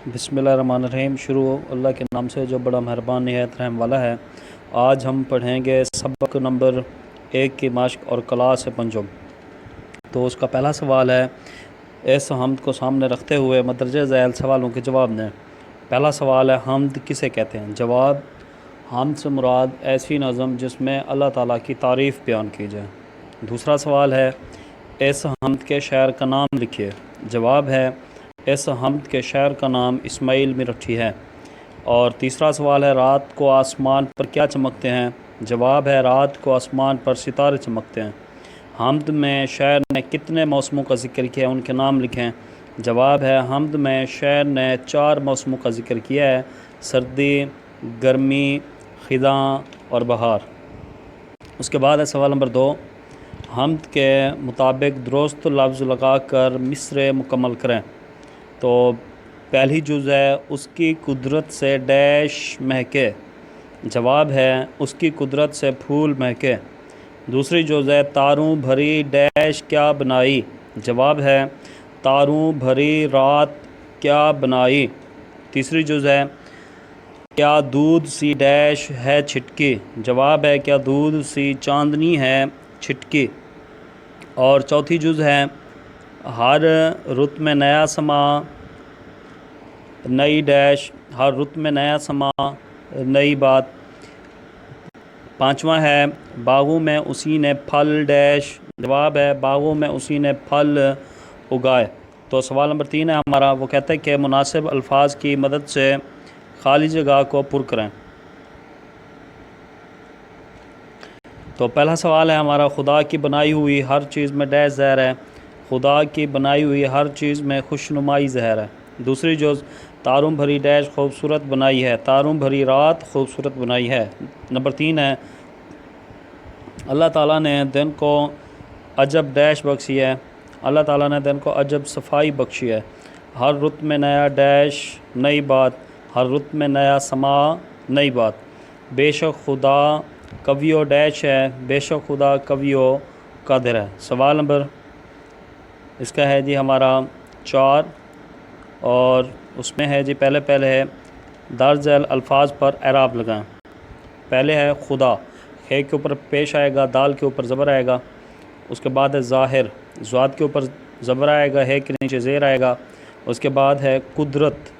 بسم اللہ الرحمن الرحیم۔ شروع اللہ کے نام سے جو بڑا مہربان نہایت رحم والا ہے۔ آج ہم پڑھیں گے سبق نمبر 1 کی مشق اور کلاس پنجم۔ تو اس کا پہلا سوال ہے، اس حمد کو سامنے رکھتے ہوئے مدرجہ ذیل سوالوں کے جواب دیں۔ پہلا سوال ہے، حمد کسے کہتے ہیں؟ جواب، حمد سے مراد ایسی نظم جس میں اللہ تعالیٰ کی تعریف بیان کی جائے۔ دوسرا سوال ہے، اس حمد کے شاعر کا نام لکھیے۔ جواب ہے، اس حمد کے شاعر کا نام اسماعیل میرٹھی ہے۔ اور تیسرا سوال ہے، رات کو آسمان پر کیا چمکتے ہیں؟ جواب ہے، رات کو آسمان پر ستارے چمکتے ہیں۔ حمد میں شاعر نے کتنے موسموں کا ذکر کیا ہے؟ ان کے نام لکھیں۔ جواب ہے، حمد میں شاعر نے 4 موسموں کا ذکر کیا ہے: سردی، گرمی، خزاں اور بہار۔ اس کے بعد ہے سوال نمبر 2، حمد کے مطابق درست لفظ لگا کر مصرع مکمل کریں۔ تو پہلی جز ہے، اس کی قدرت سے ڈیش مہکے۔ جواب ہے، اس کی قدرت سے پھول مہکے۔ دوسری جز ہے، تاروں بھری ڈیش کیا بنائی۔ جواب ہے، تاروں بھری رات کیا بنائی۔ تیسری جز ہے، کیا دودھ سی ڈیش ہے چھٹکی۔ جواب ہے، کیا دودھ سی چاندنی ہے چھٹکی۔ اور چوتھی جز ہے، ہر رت میں نیا سما نئی ڈیش، ہر رت میں نیا سما نئی بات۔ پانچواں ہے، باغوں میں اسی نے پھل ڈیش۔ جواب ہے، باغوں میں اسی نے پھل اگائے۔ تو سوال نمبر 3 ہے ہمارا، وہ کہتا ہے کہ مناسب الفاظ کی مدد سے خالی جگہ کو پر کریں۔ تو پہلا سوال ہے ہمارا، خدا کی بنائی ہوئی ہر چیز میں ڈیش ظاہر ہے۔ خدا کی بنائی ہوئی ہر چیز میں خوشنمائی ظاہر ہے۔ دوسری جز، تاروں بھری ڈیش خوبصورت بنائی ہے۔ تاروں بھری رات خوبصورت بنائی ہے۔ نمبر 3 ہے، اللہ تعالیٰ نے دن کو عجب ڈیش بخشی ہے۔ اللہ تعالیٰ نے دن کو عجب صفائی بخشی ہے۔ ہر رت میں نیا ڈیش نئی بات، ہر رت میں نیا سما نئی بات۔ بے شک خدا قوی و ڈیش ہے، بے شک خدا قوی و قادر ہے۔ سوال نمبر اس کا ہے جی ہمارا 4، اور اس میں ہے جی پہلے ہے، درج ذیل الفاظ پر اعراب لگائیں۔ پہلے ہے خدا، خ کے اوپر پیش آئے گا، دال کے اوپر زبر آئے گا۔ اس کے بعد ہے ظاہر، ضاد کے اوپر زبر آئے گا، ہے کے نیچے زیر آئے گا۔ اس کے بعد ہے قدرت،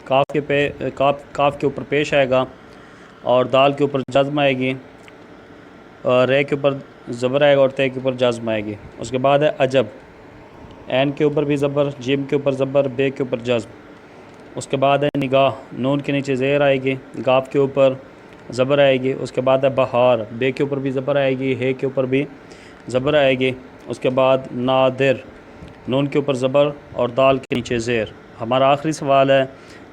کاف کے اوپر پیش آئے گا اور دال کے اوپر جزم آئے گی، اور رے کے اوپر زبر آئے گا اور تے کے اوپر جزم آئے گی۔ اس کے بعد ہے عجب، عین کے اوپر بھی زبر، جیم کے اوپر زبر، بے کے اوپر جزم۔ اس کے بعد ہے نگاہ، نون کے نیچے زیر آئے گی، گاف کے اوپر زبر آئے گی۔ اس کے بعد ہے بہار، بے کے اوپر بھی زبر آئے گی، ہے کے اوپر بھی زبر آئے گی۔ اس کے بعد نادر، نون کے اوپر زبر اور دال کے نیچے زیر۔ ہمارا آخری سوال ہے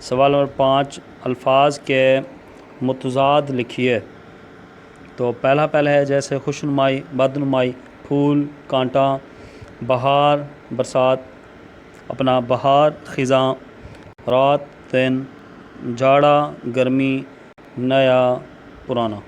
سوال نمبر 5، الفاظ کے متضاد لکھیے۔ تو پہلا ہے جیسے خوشنمائی، بدنمائی، پھول، کانٹا، بہار برسات، اپنا بہار خزاں، رات دن، جاڑا گرمی، نیا پرانا۔